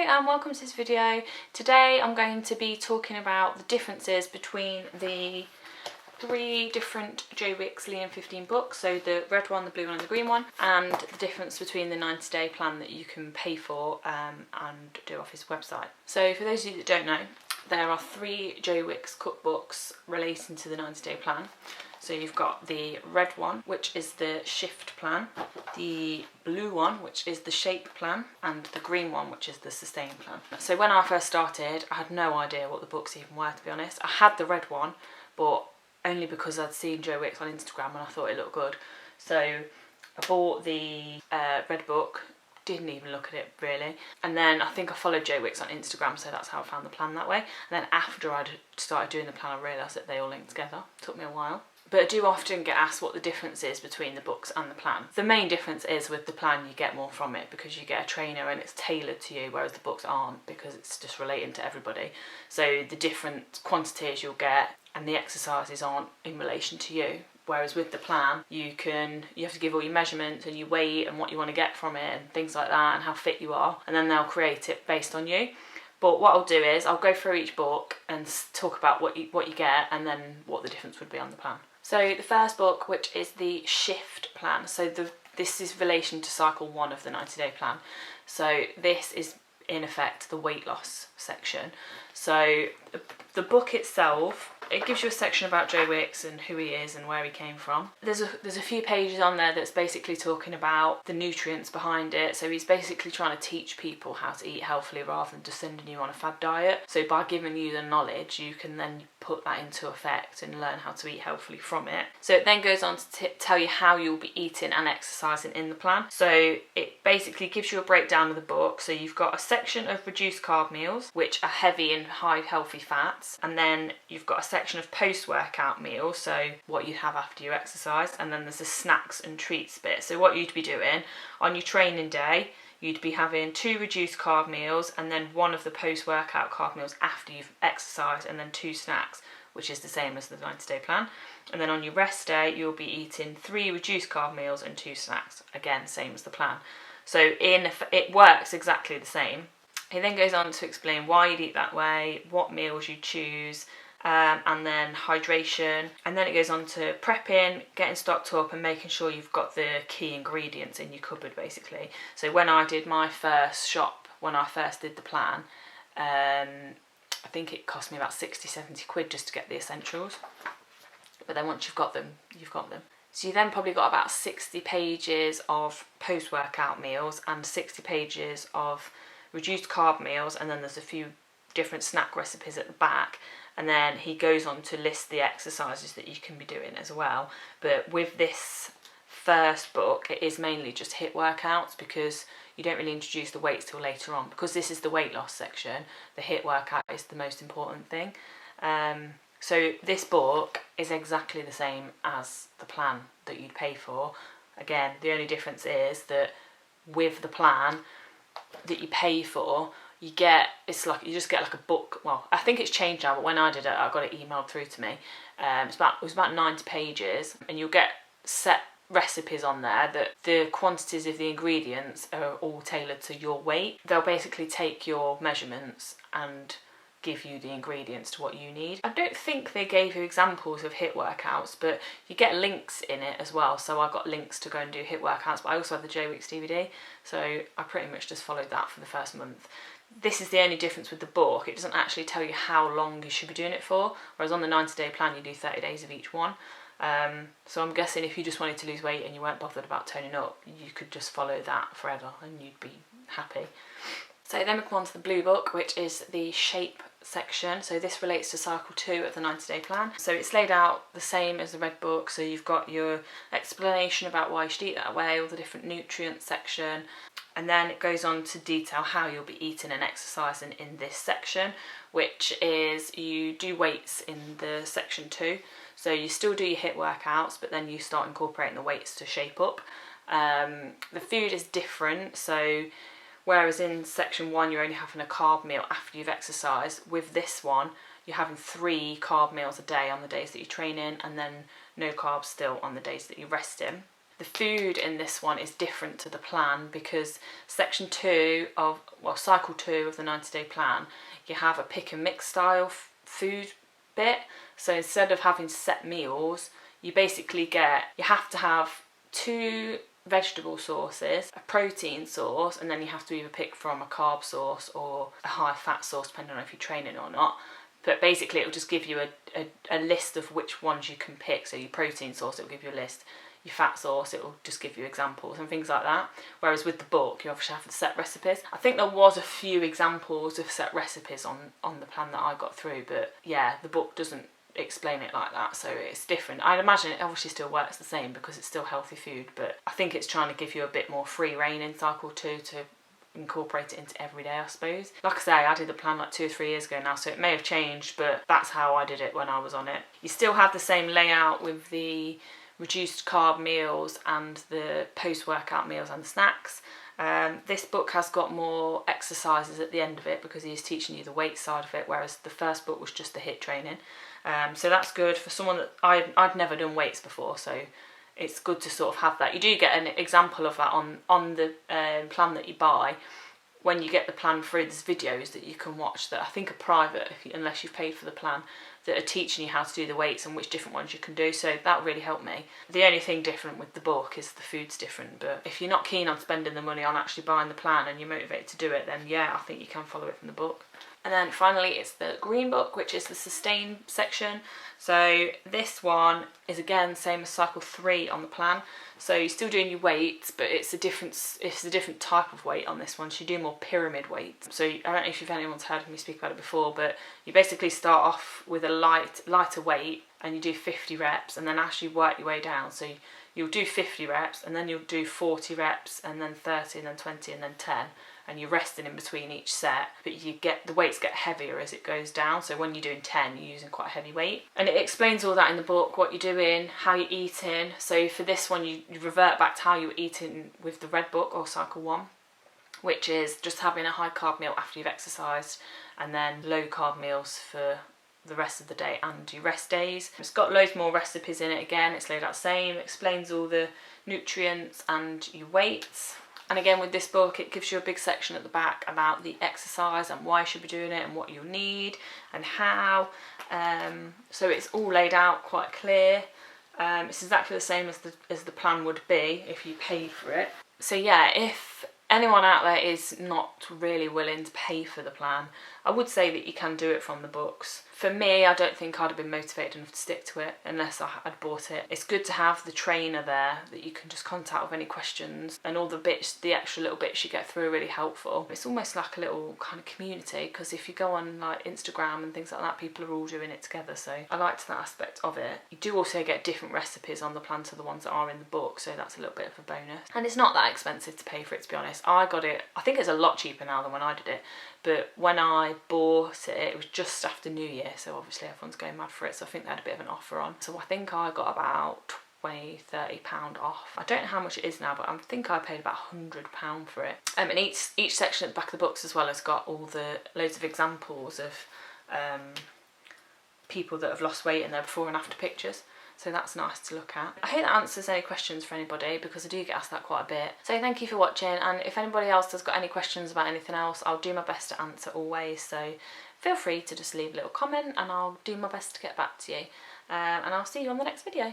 and welcome to this video. Today I'm going to be talking about the differences between the 3 different Joe Wicks Leanin15 books, so the red one, the blue one and the green one, and the difference between the 90-day plan that you can pay for and do off his website. So for those of you that don't know, there are 3 Joe Wicks cookbooks relating to the 90-day plan. So you've got the red one, which is the shift plan, the blue one, which is the shape plan, and the green one, which is the sustain plan. So when I first started, I had no idea what the books even were, to be honest. I had the red one, but only because I'd seen Joe Wicks on Instagram and I thought it looked good. So I bought the red book, didn't even look at it really, and then I think I followed Joe Wicks on Instagram, so that's how I found the plan that way. And then after I'd started doing the plan, I realised that they all linked together. It took me a while. But I do often get asked what the difference is between the books and the plan. The main difference is with the plan you get more from it because you get a trainer and it's tailored to you, whereas the books aren't because it's just relating to everybody. So the different quantities you'll get and the exercises aren't in relation to you. Whereas with the plan, you have to give all your measurements and your weight and what you want to get from it and things like that and how fit you are, and then they'll create it based on you. But what I'll do is I'll go through each book and talk about what you get and then what the difference would be on the plan. So the first book, which is the shift plan, so this is relation to cycle 1 of the 90-day plan. So this is in effect the weight loss section. So the book itself, it gives you a section about Joe Wicks and who he is and where he came from. There's a few pages on there that's basically talking about the nutrients behind it. So he's basically trying to teach people how to eat healthily rather than just sending you on a fad diet. So by giving you the knowledge, you can then put that into effect and learn how to eat healthily from it. So it then goes on to tell you how you'll be eating and exercising in the plan. So it basically gives you a breakdown of the book. So you've got a section of reduced carb meals, which are heavy in high healthy fats, and then you've got a section of post-workout meals, so what you have after you exercise, and then there's a snacks and treats bit. So what you'd be doing on your training day, you'd be having 2 reduced carb meals and then 1 of the post-workout carb meals after you've exercised, and then 2 snacks, which is the same as the 90-day plan. And then on your rest day, you'll be eating 3 reduced carb meals and 2 snacks, again same as the plan. So it works exactly the same. He then goes on to explain why you'd eat that way, what meals you choose, and then hydration, and then it goes on to prepping, getting stocked up and making sure you've got the key ingredients in your cupboard basically. So when I did my first shop, when I first did the plan, I think it cost me about 60-70 quid just to get the essentials, but then once you've got them, you've got them. So you then probably got about 60 pages of post-workout meals and 60 pages of reduced carb meals, and then there's a few different snack recipes at the back, and then he goes on to list the exercises that you can be doing as well. But with this first book, it is mainly just HIIT workouts because you don't really introduce the weights till later on. Because this is the weight loss section, the HIIT workout is the most important thing. So this book is exactly the same as the plan that you'd pay for. Again, the only difference is that with the plan that you pay for, you just get like a book. Well, I think it's changed now, but when I did it, I got it emailed through to me. It was about 90 pages, and you'll get set recipes on there that the quantities of the ingredients are all tailored to your weight. They'll basically take your measurements and give you the ingredients to what you need. I don't think they gave you examples of HIIT workouts, but you get links in it as well. So I got links to go and do HIIT workouts, but I also had the Joe Wicks DVD, so I pretty much just followed that for the first month. This is the only difference with the book. It doesn't actually tell you how long you should be doing it for, whereas on the 90-day plan you do 30 days of each one. So I'm guessing if you just wanted to lose weight and you weren't bothered about toning up, you could just follow that forever and you'd be happy. So then we come on to the blue book, which is the shape section. So this relates to cycle 2 of the 90-day plan. So it's laid out the same as the red book. So you've got your explanation about why you should eat that way, all the different nutrients section, and then it goes on to detail how you'll be eating and exercising in this section, which is you do weights in the section 2. So you still do your HIIT workouts, but then you start incorporating the weights to shape up. The food is different, so whereas in section 1 you're only having a carb meal after you've exercised, with this one you're having 3 carb meals a day on the days that you train in, and then no carbs still on the days that you rest in. The food in this one is different to the plan because section 2 of, well, cycle 2 of the 90-day plan, you have a pick and mix style food bit. So instead of having set meals, you basically you have to have 2 vegetable sources, a protein source, and then you have to either pick from a carb source or a high fat source depending on if you're training or not. But basically it will just give you a list of which ones you can pick. So your protein source, it will give you a list. Your fat source, it will just give you examples and things like that. Whereas with the book, you obviously have the set recipes. I think there was a few examples of set recipes on the plan that I got through, but yeah, the book doesn't explain it like that, so it's different. I'd imagine it obviously still works the same because it's still healthy food, but I think it's trying to give you a bit more free reign in cycle 2 to incorporate it into every day, I suppose. Like I say, I did the plan like 2 or 3 years ago now, so it may have changed, but that's how I did it when I was on it. You still have the same layout with the reduced carb meals and the post-workout meals and the snacks. This book has got more exercises at the end of it because he's teaching you the weight side of it, whereas the first book was just the HIIT training. So that's good for someone that I'd never done weights before, so it's good to sort of have that. You do get an example of that on the plan that you buy. When you get the plan through, there's videos that you can watch that I think are private, unless you've paid for the plan, that are teaching you how to do the weights and which different ones you can do, so that really helped me. The only thing different with the book is the food's different, but if you're not keen on spending the money on actually buying the plan and you're motivated to do it, then yeah, I think you can follow it from the book. And then finally it's the green book, which is the sustain section. So this one is again same as cycle 3 on the plan. So you're still doing your weights, but it's a different type of weight on this one. So you do more pyramid weights. So I don't know if anyone's heard me speak about it before, but you basically start off with a lighter weight and you do 50 reps, and then as you work your way down, so you'll do 50 reps and then you'll do 40 reps and then 30 and then 20 and then 10. And you're resting in between each set, but the weights get heavier as it goes down. So when you're doing 10, you're using quite a heavy weight. And it explains all that in the book, what you're doing, how you're eating. So for this one, you revert back to how you were eating with the red book or cycle 1, which is just having a high carb meal after you've exercised and then low carb meals for the rest of the day and your rest days. It's got loads more recipes in it again. It's laid out the same, explains all the nutrients and your weights. And again with this book, it gives you a big section at the back about the exercise and why you should be doing it and what you'll need and how. So it's all laid out quite clear. It's exactly the same as the plan would be if you paid for it. So yeah, if anyone out there is not really willing to pay for the plan, I would say that you can do it from the books. For me, I don't think I'd have been motivated enough to stick to it unless I'd bought it. It's good to have the trainer there that you can just contact with any questions, and all the extra little bits you get through are really helpful. It's almost like a little kind of community, because if you go on like Instagram and things like that, people are all doing it together, so I liked that aspect of it. You do also get different recipes on the plan to the ones that are in the book, so that's a little bit of a bonus. And it's not that expensive to pay for it, to be honest. I got it, I think it's a lot cheaper now than when I did it, but when I bought it, it was just after New Year, so obviously everyone's going mad for it, so I think they had a bit of an offer on. So I think I got about £20–30 off. I don't know how much it is now, but I think I paid about £100 for it. And each section at the back of the books as well has got loads of examples of people that have lost weight in their before and after pictures. So that's nice to look at. I hope that answers any questions for anybody, because I do get asked that quite a bit. So thank you for watching, and if anybody else has got any questions about anything else, I'll do my best to answer always. So feel free to just leave a little comment and I'll do my best to get back to you. And I'll see you on the next video.